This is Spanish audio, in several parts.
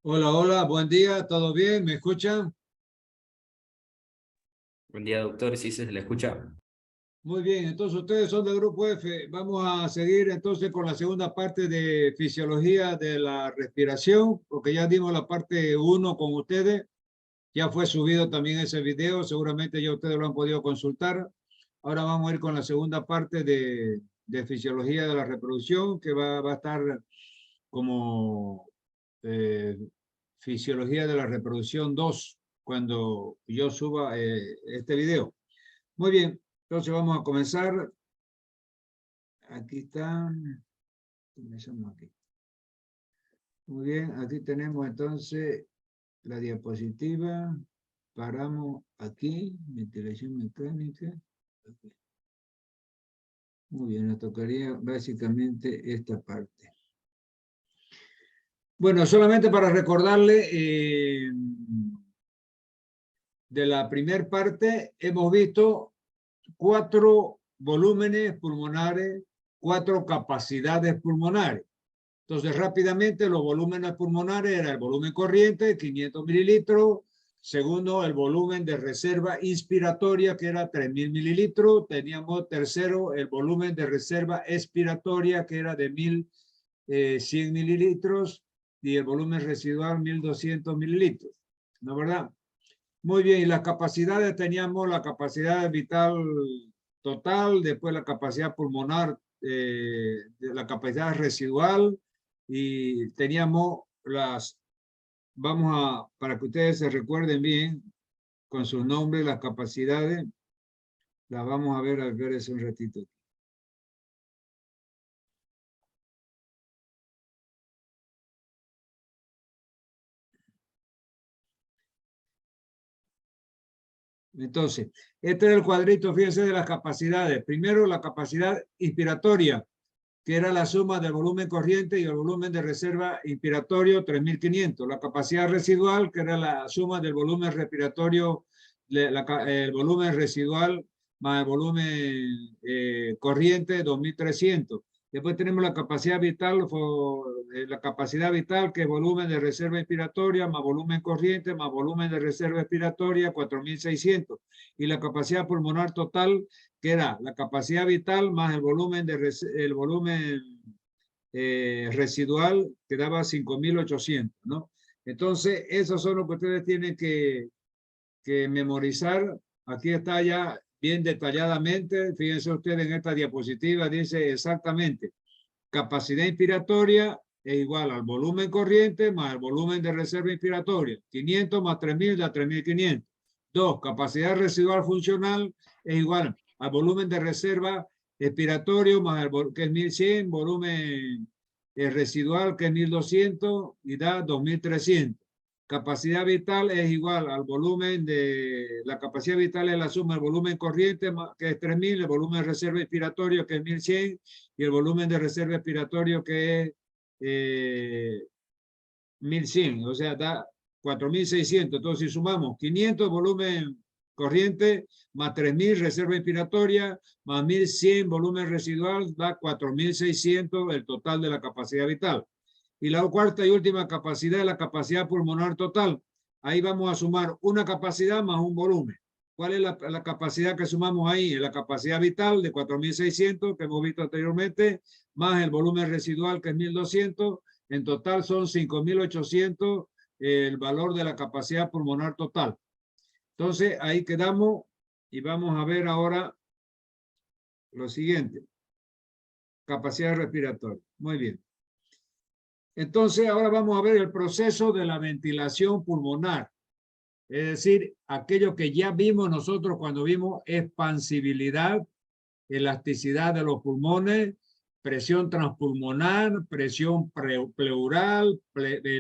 Hola, hola, buen día, ¿todo bien? ¿Me escuchan? Buen día, doctor. Sí, se le escucha. Muy bien, entonces ustedes son del grupo F. Vamos a seguir entonces con la segunda parte de fisiología de la respiración, porque ya dimos la parte uno con ustedes. Ya fue subido también ese video, seguramente ya ustedes lo han podido consultar. Ahora vamos a ir con la segunda parte de fisiología de la reproducción, que va a estar como eh, fisiología de la reproducción 2 cuando yo suba este video. Muy bien, entonces vamos a comenzar. Aquí está. Comenzamos aquí. Muy bien, aquí tenemos entonces la diapositiva. Paramos aquí, ventilación mecánica. Okay. Muy bien, nos tocaría básicamente esta parte. Bueno, solamente para recordarle, de la primera parte hemos visto 4 volúmenes pulmonares, 4 capacidades pulmonares. Entonces, rápidamente, los volúmenes pulmonares era el volumen corriente, 500 mililitros. Segundo, el volumen de reserva inspiratoria, que era 3.000 mililitros. Teníamos tercero, el volumen de reserva expiratoria, que era de 1.100 mililitros. Y el volumen residual, 1.200 mililitros. ¿No es verdad? Muy bien, y las capacidades teníamos la capacidad vital total, después la capacidad pulmonar, la capacidad residual, y teníamos para que ustedes se recuerden bien con sus nombres, las capacidades, las vamos a ver al ver eso un ratito. Entonces, este es el cuadrito, fíjense, de las capacidades. Primero, la capacidad inspiratoria, que era la suma del volumen corriente y el volumen de reserva inspiratorio, 3.500. La capacidad residual, que era la suma del volumen respiratorio, el volumen residual más el volumen corriente, 2.300. Después tenemos la capacidad vital, que es volumen de reserva inspiratoria más volumen corriente más volumen de reserva expiratoria, 4.600. Y la capacidad pulmonar total, que era la capacidad vital más el volumen, residual, que daba 5.800, ¿no? Entonces, esos son los que ustedes tienen que memorizar. Aquí está ya bien detalladamente. Fíjense ustedes en esta diapositiva, dice exactamente, capacidad inspiratoria es igual al volumen corriente más el volumen de reserva inspiratoria. 500 más 3.000 da 3.500. 2. Capacidad residual funcional es igual al volumen de reserva expiratorio más que es 1.100, volumen residual que es 1.200 y da 2.300. Capacidad vital es igual al volumen la capacidad vital es la suma del volumen corriente, que es 3.000, el volumen de reserva expiratorio, que es 1.100, y el volumen de reserva expiratorio, que es 1.100, o sea, da 4.600. Entonces, si sumamos 500 volumen corriente, más 3.000 reserva inspiratoria, más 1.100 volumen residual, da 4.600 el total de la capacidad vital. Y la cuarta y última capacidad es la capacidad pulmonar total. Ahí vamos a sumar una capacidad más un volumen. ¿Cuál es la capacidad que sumamos ahí? La capacidad vital de 4.600 que hemos visto anteriormente, más el volumen residual que es 1.200. En total son 5.800 el valor de la capacidad pulmonar total. Entonces ahí quedamos y vamos a ver ahora lo siguiente. Capacidad respiratoria. Muy bien. Entonces, ahora vamos a ver el proceso de la ventilación pulmonar. Es decir, aquello que ya vimos nosotros cuando vimos expansibilidad, elasticidad de los pulmones, presión transpulmonar, presión pleural,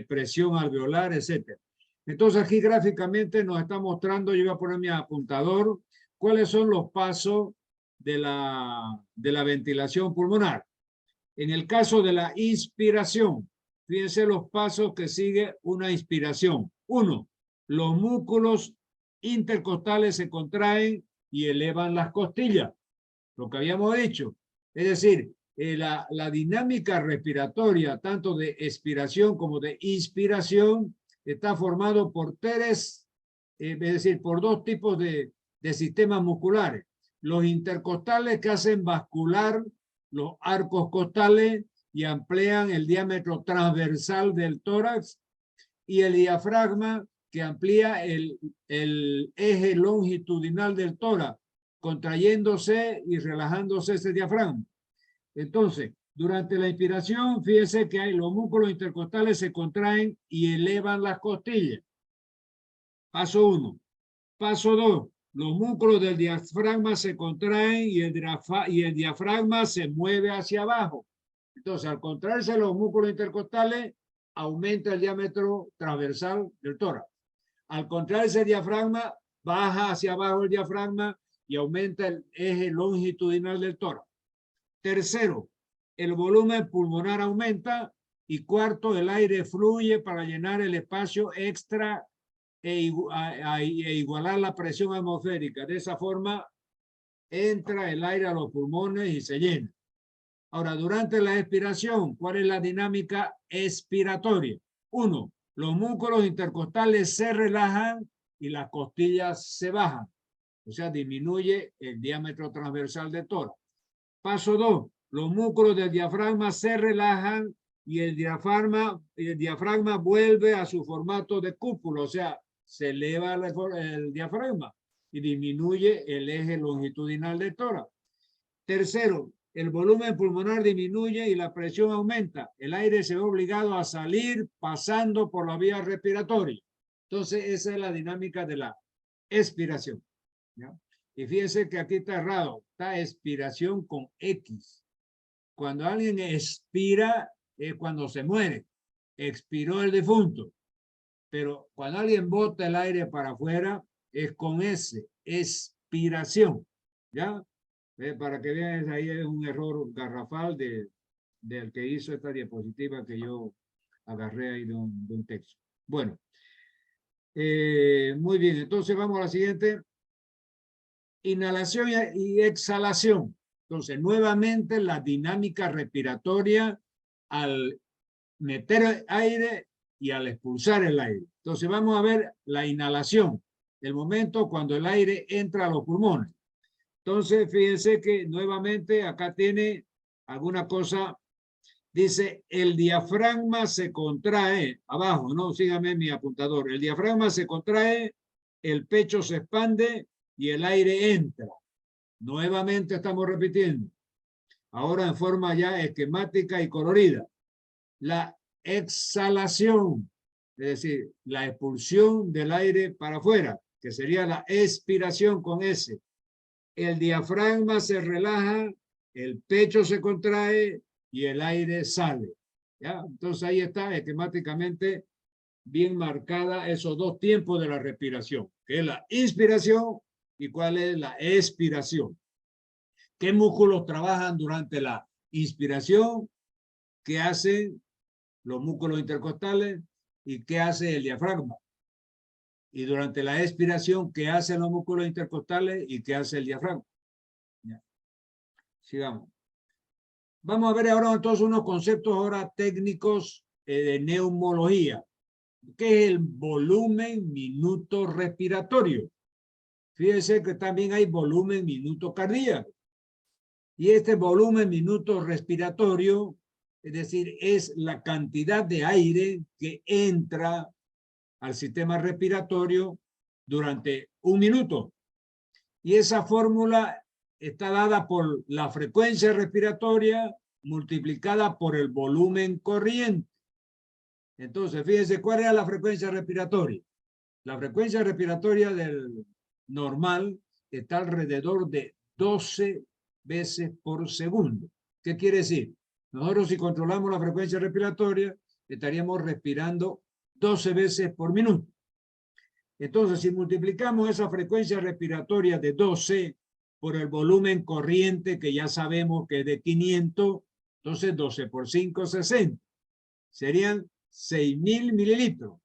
presión alveolar, etc. Entonces, aquí gráficamente nos está mostrando, yo voy a poner mi apuntador, cuáles son los pasos de la ventilación pulmonar. En el caso de la inspiración, fíjense los pasos que sigue una inspiración. 1. Los músculos intercostales se contraen y elevan las costillas, lo que habíamos dicho. Es decir, la dinámica respiratoria, tanto de expiración como de inspiración, está formado por tres, es decir, por dos tipos de sistemas musculares. Los intercostales que hacen bascular los arcos costales y amplían el diámetro transversal del tórax, y el diafragma que amplía el eje longitudinal del tórax, contrayéndose y relajándose ese diafragma. Entonces, durante la inspiración, fíjense que los músculos intercostales se contraen y elevan las costillas. Paso 1. Paso 2. Los músculos del diafragma se contraen y el diafragma se mueve hacia abajo. Entonces, al contraerse los músculos intercostales, aumenta el diámetro transversal del tórax. Al contraerse el diafragma, baja hacia abajo el diafragma y aumenta el eje longitudinal del tórax. Tercero, el volumen pulmonar aumenta. Y cuarto, el aire fluye para llenar el espacio extra e igualar la presión atmosférica. De esa forma, entra el aire a los pulmones y se llena. Ahora, durante la expiración, ¿cuál es la dinámica expiratoria? 1. Los músculos intercostales se relajan y las costillas se bajan. O sea, disminuye el diámetro transversal del tórax. Paso 2. Los músculos del diafragma se relajan y el diafragma vuelve a su formato de cúpula. O sea, se eleva el diafragma y disminuye el eje longitudinal del tórax. Tercero, el volumen pulmonar disminuye y la presión aumenta. El aire se ve obligado a salir pasando por la vía respiratoria. Entonces, esa es la dinámica de la expiración, ¿ya? Y fíjense que aquí está errado. Está expiración con X. Cuando alguien expira es cuando se muere. Expiró el difunto. Pero cuando alguien bota el aire para afuera es con S. Expiración, ¿ya? Para que vean, ahí es un error garrafal del que hizo esta diapositiva que yo agarré ahí de un texto. Bueno, muy bien, entonces vamos a la siguiente. Inhalación y exhalación. Entonces, nuevamente la dinámica respiratoria al meter aire y al expulsar el aire. Entonces, vamos a ver la inhalación, el momento cuando el aire entra a los pulmones. Entonces, fíjense que nuevamente acá tiene alguna cosa. Dice, el diafragma se contrae, abajo, no, síganme mi apuntador. El diafragma se contrae, el pecho se expande y el aire entra. Nuevamente estamos repitiendo. Ahora en forma ya esquemática y colorida. La exhalación, es decir, la expulsión del aire para afuera, que sería la expiración con S. El diafragma se relaja, el pecho se contrae y el aire sale, ¿ya? Entonces ahí está esquemáticamente bien marcada esos dos tiempos de la respiración, que es la inspiración y cuál es la expiración. ¿Qué músculos trabajan durante la inspiración? ¿Qué hacen los músculos intercostales? ¿Y qué hace el diafragma? Y durante la expiración, ¿qué hacen los músculos intercostales y qué hace el diafragma? Ya. Sigamos. Vamos a ver ahora entonces unos conceptos ahora técnicos de neumología. ¿Qué es el volumen minuto respiratorio? Fíjense que también hay volumen minuto cardíaco. Y este volumen minuto respiratorio, es decir, es la cantidad de aire que entra al sistema respiratorio durante un minuto. Y esa fórmula está dada por la frecuencia respiratoria multiplicada por el volumen corriente. Entonces, fíjense, ¿cuál era la frecuencia respiratoria? La frecuencia respiratoria del normal está alrededor de 12 veces por segundo. ¿Qué quiere decir? Nosotros si controlamos la frecuencia respiratoria, estaríamos respirando 12 veces por minuto. Entonces, si multiplicamos esa frecuencia respiratoria de 12 por el volumen corriente, que ya sabemos que es de 500, entonces 12 por 5, 60. Serían 6.000 mililitros,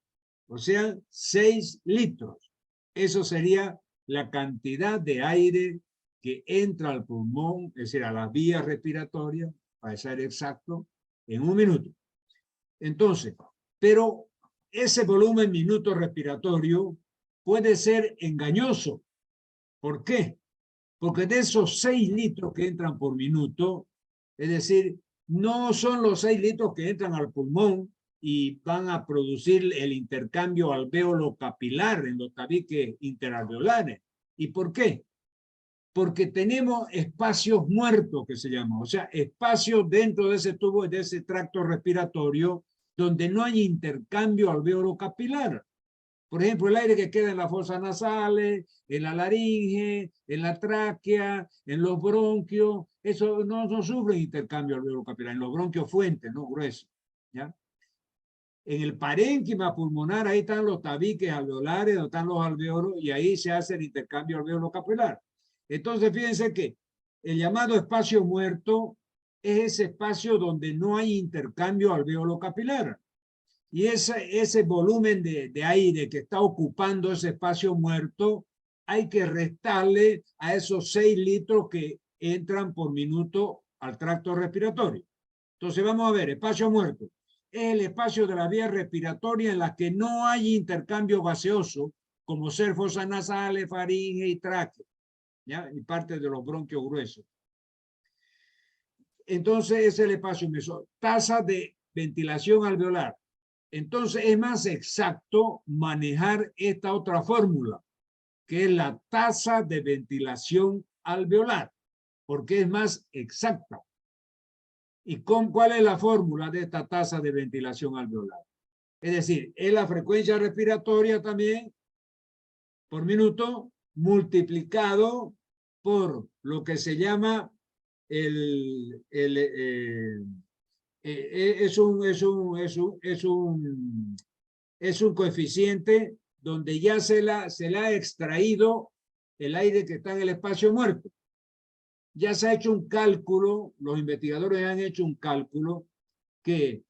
o sea, 6 litros. Eso sería la cantidad de aire que entra al pulmón, es decir, a las vías respiratorias, para ser exacto, en 1 minuto. Entonces, pero ese volumen minuto respiratorio puede ser engañoso. ¿Por qué? Porque de esos 6 litros que entran por minuto, es decir, no son los 6 litros que entran al pulmón y van a producir el intercambio alvéolo capilar en los tabiques interalveolares. ¿Y por qué? Porque tenemos espacios muertos, que se llaman, o sea, espacios dentro de ese tubo, de ese tracto respiratorio, donde no hay intercambio alvéolo capilar. Por ejemplo, el aire que queda en las fosas nasales, en la laringe, en la tráquea, en los bronquios, eso no sufre intercambio alvéolo capilar, en los bronquios fuentes, no gruesos, ¿ya? En el parénquima pulmonar, ahí están los tabiques alveolares, donde están los alvéolos, y ahí se hace el intercambio alvéolo capilar. Entonces, fíjense que el llamado espacio muerto es ese espacio donde no hay intercambio alvéolo capilar. Y ese volumen de aire que está ocupando ese espacio muerto, hay que restarle a esos 6 litros que entran por minuto al tracto respiratorio. Entonces vamos a ver, espacio muerto. Es el espacio de la vía respiratoria en la que no hay intercambio gaseoso, como ser fosas nasales, faringe y tráquea, ¿ya? Y parte de los bronquios gruesos. Entonces es el espacio meso. Tasa de ventilación alveolar. Entonces es más exacto manejar esta otra fórmula, que es la tasa de ventilación alveolar, porque es más exacta. ¿Y cuál es la fórmula de esta tasa de ventilación alveolar? Es decir, es la frecuencia respiratoria también por minuto multiplicado por lo que se llama es un coeficiente donde ya se le ha extraído el aire que está en el espacio muerto. Ya se ha hecho un cálculo, los investigadores han hecho un cálculo que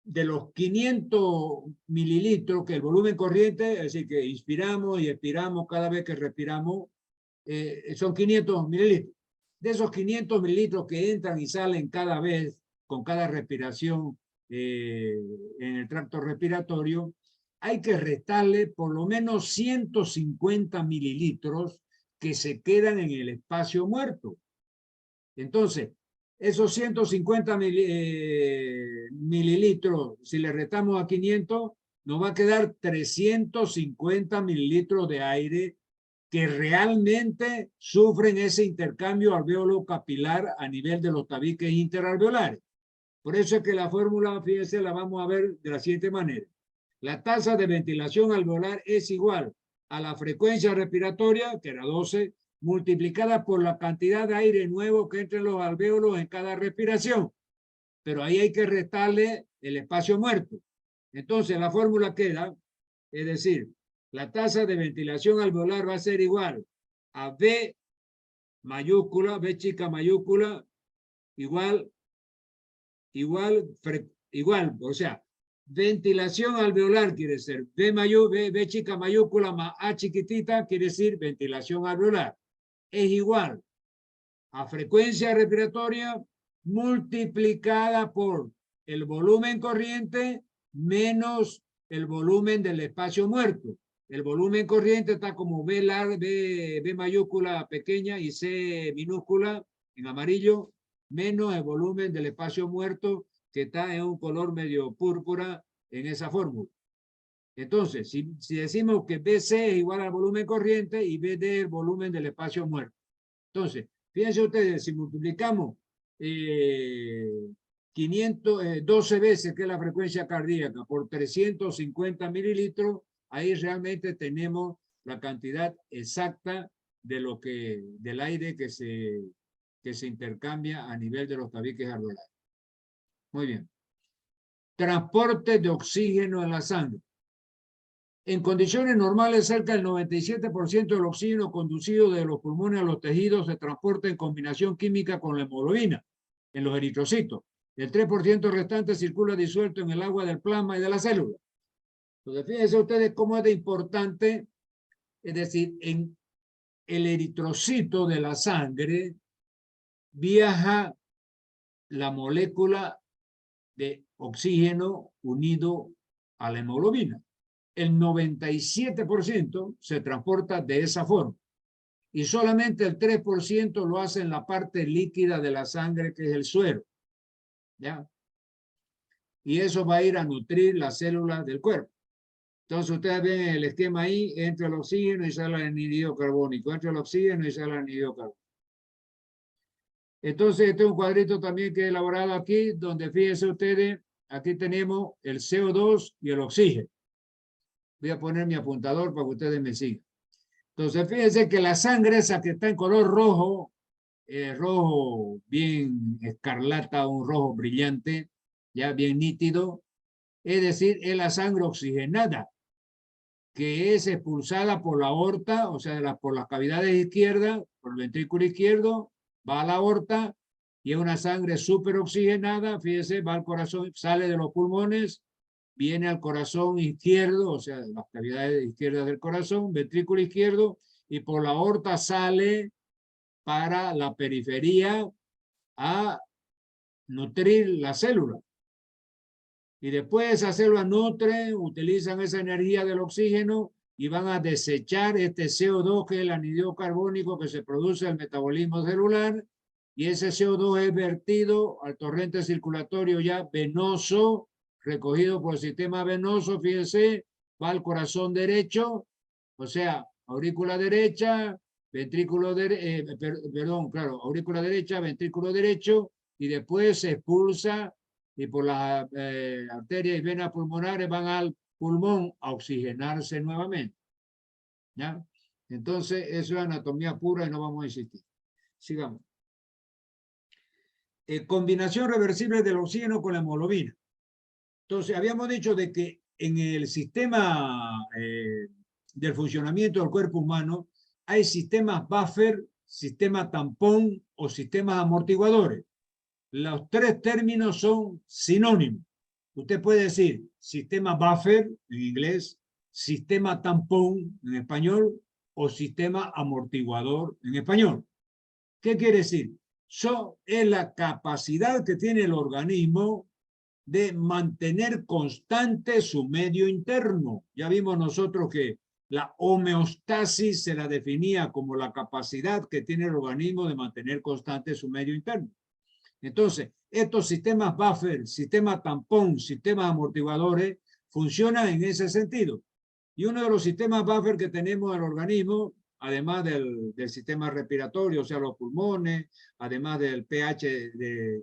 de los 500 mililitros, que el volumen corriente, es decir, que inspiramos y expiramos cada vez que respiramos, son 500 mililitros. De esos 500 mililitros que entran y salen cada vez con cada respiración en el tracto respiratorio, hay que restarle por lo menos 150 mililitros que se quedan en el espacio muerto. Entonces, esos 150 mililitros, si le restamos a 500, nos va a quedar 350 mililitros de aire que realmente sufren ese intercambio alvéolo capilar a nivel de los tabiques interalveolares. Por eso es que la fórmula, fíjense, la vamos a ver de la siguiente manera. La tasa de ventilación alveolar es igual a la frecuencia respiratoria, que era 12, multiplicada por la cantidad de aire nuevo que entra en los alvéolos en cada respiración. Pero ahí hay que restarle el espacio muerto. Entonces la fórmula queda, es decir, la tasa de ventilación alveolar va a ser igual a V mayúscula, V chica mayúscula, igual, o sea, ventilación alveolar quiere ser V chica mayúscula más A chiquitita quiere decir ventilación alveolar. Es igual a frecuencia respiratoria multiplicada por el volumen corriente menos el volumen del espacio muerto. El volumen corriente está como B mayúscula pequeña y C minúscula en amarillo, menos el volumen del espacio muerto que está en un color medio púrpura en esa fórmula. Entonces, si decimos que BC es igual al volumen corriente y BD el volumen del espacio muerto. Entonces, fíjense ustedes, si multiplicamos 12 veces, que es la frecuencia cardíaca, por 350 mililitros, ahí realmente tenemos la cantidad exacta de del aire que se intercambia a nivel de los tabiques alveolares. Muy bien. Transporte de oxígeno en la sangre. En condiciones normales, cerca del 97% del oxígeno conducido de los pulmones a los tejidos se transporta en combinación química con la hemoglobina en los eritrocitos. El 3% restante circula disuelto en el agua del plasma y de la célula. Entonces, fíjense ustedes cómo es de importante, es decir, en el eritrocito de la sangre viaja la molécula de oxígeno unido a la hemoglobina. El 97% se transporta de esa forma. Y solamente el 3% lo hace en la parte líquida de la sangre, que es el suero. ¿Ya? Y eso va a ir a nutrir las células del cuerpo. Entonces ustedes ven el esquema ahí, entra el oxígeno y sale el anhídrido carbónico, entra el oxígeno y sale el anhídrido carbónico. Entonces este es un cuadrito también que he elaborado aquí, donde fíjense ustedes, aquí tenemos el CO2 y el oxígeno. Voy a poner mi apuntador para que ustedes me sigan. Entonces fíjense que la sangre esa que está en color rojo, rojo bien escarlata, un rojo brillante, ya bien nítido, es decir, es la sangre oxigenada, que es expulsada por la aorta, o sea, por las cavidades izquierdas, por el ventrículo izquierdo, va a la aorta y es una sangre súper oxigenada, fíjense, va al corazón, sale de los pulmones, viene al corazón izquierdo, o sea, las cavidades izquierdas del corazón, ventrículo izquierdo, y por la aorta sale para la periferia a nutrir la célula. Y después esa célula nutre, utilizan esa energía del oxígeno y van a desechar este CO2, que es el anhídrido carbónico que se produce al metabolismo celular, y ese CO2 es vertido al torrente circulatorio ya venoso, recogido por el sistema venoso, fíjense, va al corazón derecho, o sea, aurícula derecha, ventrículo claro, aurícula derecha, ventrículo derecho, y después se expulsa y por las arterias y venas pulmonares van al pulmón a oxigenarse nuevamente. ¿Ya? Entonces, eso es anatomía pura y no vamos a insistir. Sigamos. Combinación reversible del oxígeno con la hemoglobina. Entonces, habíamos dicho de que en el sistema del funcionamiento del cuerpo humano hay sistemas buffer, sistema tampón o sistemas amortiguadores. Los tres términos son sinónimos. Usted puede decir sistema buffer en inglés, sistema tampón en español o sistema amortiguador en español. ¿Qué quiere decir? Eso es la capacidad que tiene el organismo de mantener constante su medio interno. Ya vimos nosotros que la homeostasis se la definía como la capacidad que tiene el organismo de mantener constante su medio interno. Entonces, estos sistemas buffer, sistemas tampón, sistemas amortiguadores, funcionan en ese sentido. Y uno de los sistemas buffer que tenemos en el organismo, además del sistema respiratorio, o sea, los pulmones, además del pH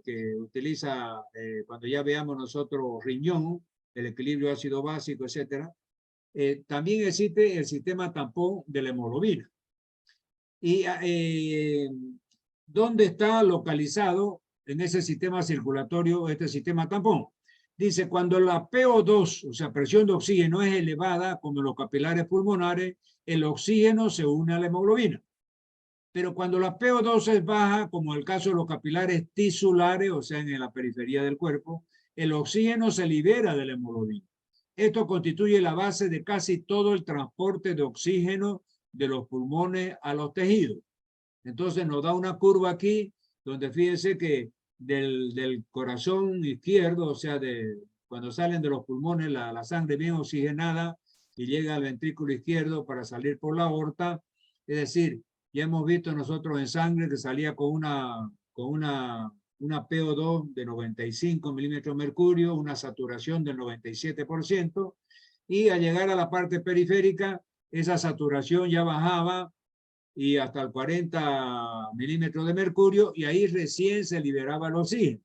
que utiliza cuando ya veamos nosotros riñón, el equilibrio ácido básico, etcétera, también existe el sistema tampón de la hemoglobina. Y ¿dónde está localizado en ese sistema circulatorio este sistema tampón? Dice, cuando la PO2, o sea, presión de oxígeno, es elevada, como en los capilares pulmonares, el oxígeno se une a la hemoglobina. Pero cuando la PO2 es baja, como en el caso de los capilares tisulares, o sea, en la periferia del cuerpo, el oxígeno se libera de la hemoglobina. Esto constituye la base de casi todo el transporte de oxígeno de los pulmones a los tejidos. Entonces nos da una curva aquí, donde fíjense que del corazón izquierdo, o sea, cuando salen de los pulmones la sangre bien oxigenada y llega al ventrículo izquierdo para salir por la aorta, es decir, ya hemos visto nosotros en sangre que salía con una PO2 de 95 milímetros de mercurio, una saturación del 97%, y al llegar a la parte periférica, esa saturación ya bajaba y hasta el 40 milímetros de mercurio, y ahí recién se liberaba el oxígeno.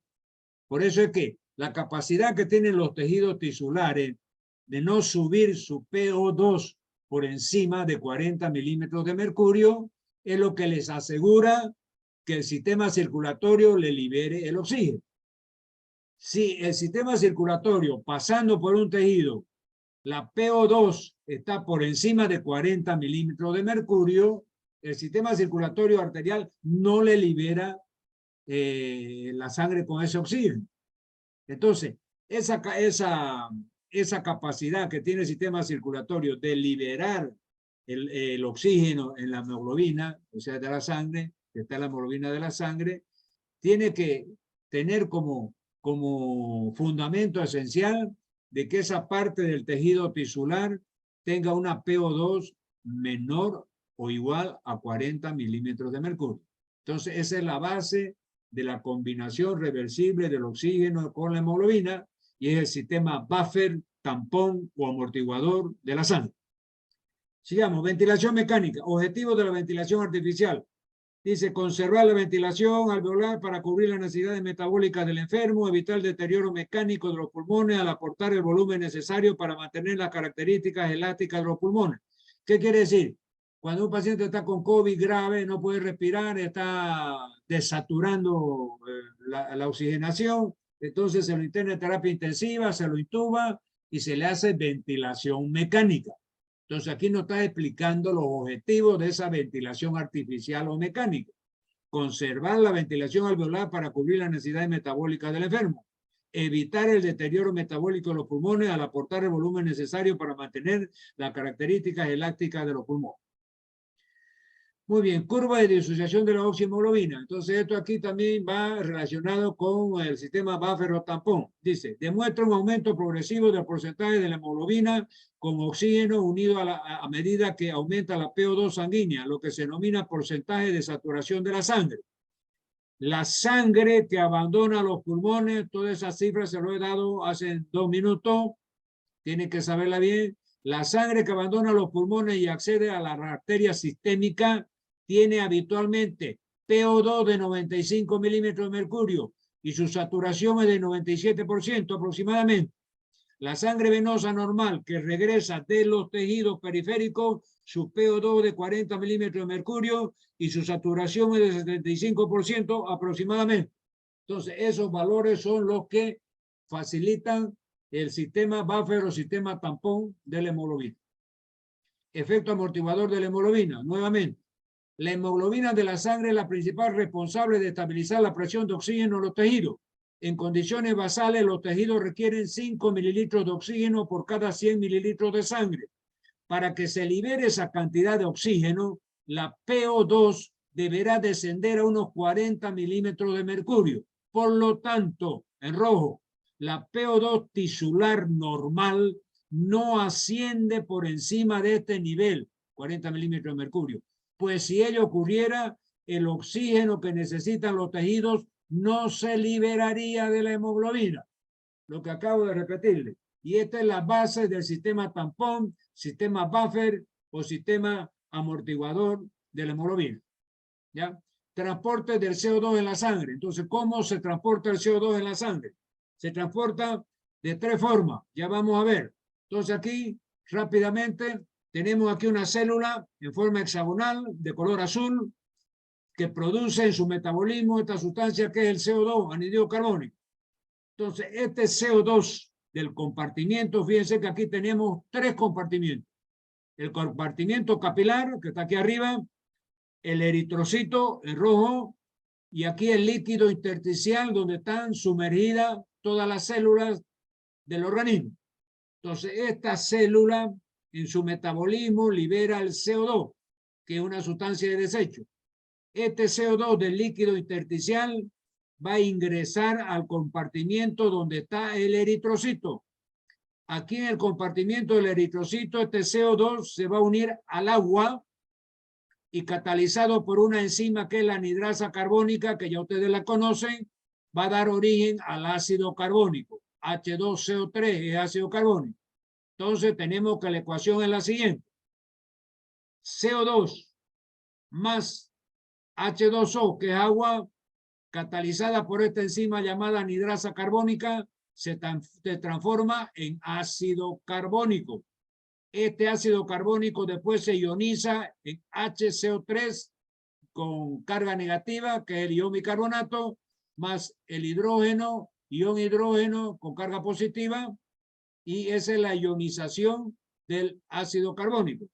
Por eso es que la capacidad que tienen los tejidos tisulares de no subir su PO2 por encima de 40 milímetros de mercurio es lo que les asegura que el sistema circulatorio le libere el oxígeno. Si el sistema circulatorio, pasando por un tejido, la PO2 está por encima de 40 milímetros de mercurio, el sistema circulatorio arterial no le libera la sangre con ese oxígeno. Entonces, esa capacidad que tiene el sistema circulatorio de liberar el oxígeno en la hemoglobina, o sea, de la sangre, que está en la hemoglobina de la sangre, tiene que tener como fundamento esencial de que esa parte del tejido tisular tenga una PO2 menor o igual a 40 milímetros de mercurio. Entonces, esa es la base de la combinación reversible del oxígeno con la hemoglobina y es el sistema buffer, tampón o amortiguador de la sangre. Sigamos, ventilación mecánica, objetivos de la ventilación artificial. Dice, conservar la ventilación alveolar para cubrir las necesidades metabólicas del enfermo, evitar el deterioro mecánico de los pulmones al aportar el volumen necesario para mantener las características elásticas de los pulmones. ¿Qué quiere decir? Cuando un paciente está con COVID grave, no puede respirar, está desaturando la oxigenación, entonces se lo interna en terapia intensiva, se lo intuba y se le hace ventilación mecánica. Entonces aquí nos está explicando los objetivos de esa ventilación artificial o mecánica. Conservar la ventilación alveolar para cubrir las necesidades metabólicas del enfermo. Evitar el deterioro metabólico de los pulmones al aportar el volumen necesario para mantener las características elásticas de los pulmones. Muy bien, curva de disociación de la oxihemoglobina. Entonces esto aquí también va relacionado con el sistema buffer o tampón. Dice, demuestra un aumento progresivo del porcentaje de la hemoglobina con oxígeno unido a medida que aumenta la PO2 sanguínea, lo que se denomina porcentaje de saturación de la sangre. La sangre que abandona los pulmones, todas esas cifras se lo he dado hace 2 minutos, tienen que saberla bien. La sangre que abandona los pulmones y accede a la arteria sistémica tiene habitualmente PO2 de 95 milímetros de mercurio y su saturación es de 97% aproximadamente. La sangre venosa normal que regresa de los tejidos periféricos, su PO2 de 40 milímetros de mercurio y su saturación es de 75% aproximadamente. Entonces, esos valores son los que facilitan el sistema buffer o sistema tampón de la hemoglobina. Efecto amortiguador de la hemoglobina, nuevamente. La hemoglobina de la sangre es la principal responsable de estabilizar la presión de oxígeno en los tejidos. En condiciones basales, los tejidos requieren 5 mililitros de oxígeno por cada 100 mililitros de sangre. Para que se libere esa cantidad de oxígeno, la PO2 deberá descender a unos 40 milímetros de mercurio. Por lo tanto, en rojo, la PO2 tisular normal no asciende por encima de este nivel, 40 milímetros de mercurio. Pues si ello ocurriera, el oxígeno que necesitan los tejidos no se liberaría de la hemoglobina, lo que acabo de repetirle. Y esta es la base del sistema tampón, sistema buffer o sistema amortiguador de la hemoglobina. ¿Ya? Transporte del CO2 en la sangre. Entonces, ¿cómo se transporta el CO2 en la sangre? Se transporta de 3 formas. Ya vamos a ver. Entonces aquí, rápidamente, tenemos aquí una célula en forma hexagonal de color azul que produce en su metabolismo esta sustancia que es el CO2, anhídrido carbónico. Entonces, este CO2 del compartimiento, fíjense que aquí tenemos 3 compartimientos. El compartimiento capilar, que está aquí arriba, el eritrocito, el rojo, y aquí el líquido intersticial, donde están sumergidas todas las células del organismo. Entonces, esta célula, en su metabolismo, libera el CO2, que es una sustancia de desecho. Este CO2 del líquido intersticial va a ingresar al compartimiento donde está el eritrocito. Aquí en el compartimiento del eritrocito, este CO2 se va a unir al agua y catalizado por una enzima que es la anhidrasa carbónica, que ya ustedes la conocen, va a dar origen al ácido carbónico. H2CO3 es ácido carbónico. Entonces tenemos que la ecuación es la siguiente. CO2 más H2O, que es agua, catalizada por esta enzima llamada anhidrasa carbónica, se transforma en ácido carbónico. Este ácido carbónico después se ioniza en HCO3 con carga negativa, que es el ion bicarbonato, más el hidrógeno, ion hidrógeno con carga positiva, y esa es la ionización del ácido carbónico.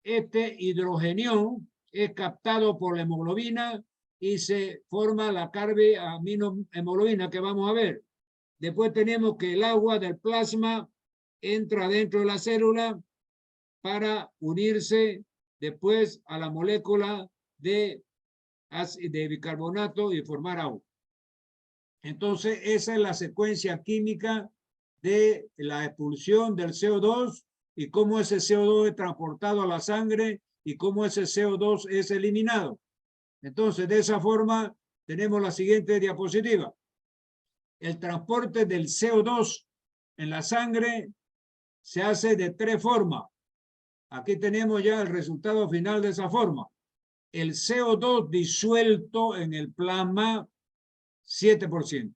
Este hidrogenión es captado por la hemoglobina y se forma la carboaminohemoglobina que vamos a ver. Después tenemos que el agua del plasma entra dentro de la célula para unirse después a la molécula de bicarbonato y formar agua. Entonces, esa es la secuencia química de la expulsión del CO2 y cómo ese CO2 es transportado a la sangre y cómo ese CO2 es eliminado. Entonces, de esa forma, tenemos la siguiente diapositiva. El transporte del CO2 en la sangre se hace de tres formas. Aquí tenemos ya el resultado final de esa forma. El CO2 disuelto en el plasma, 7%.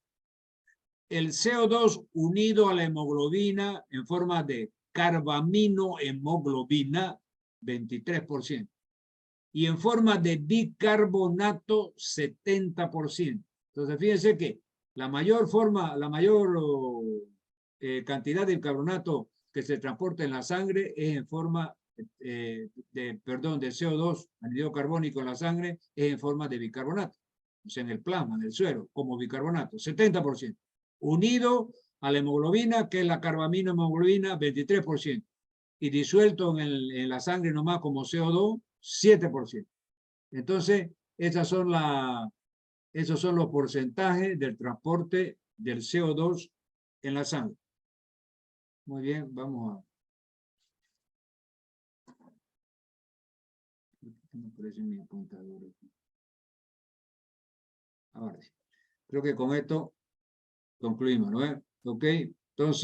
El CO2 unido a la hemoglobina en forma de carbaminohemoglobina, 23%. Y en forma de bicarbonato, 70%. Entonces, fíjense que la mayor cantidad de bicarbonato que se transporta en la sangre es en forma de CO2, anhídrido carbónico en la sangre, es en forma de bicarbonato. O sea, en el plasma, en el suero, como bicarbonato, 70%. Unido a la hemoglobina, que es la carbaminohemoglobina, 23%. Y disuelto en la sangre nomás como CO2, 7%. Entonces, esos son los porcentajes del transporte del CO2 en la sangre. Muy bien, vamos a... No aparece mi apuntador aquí. Ahora sí. Creo que con esto concluimos, ¿no? Ok, entonces...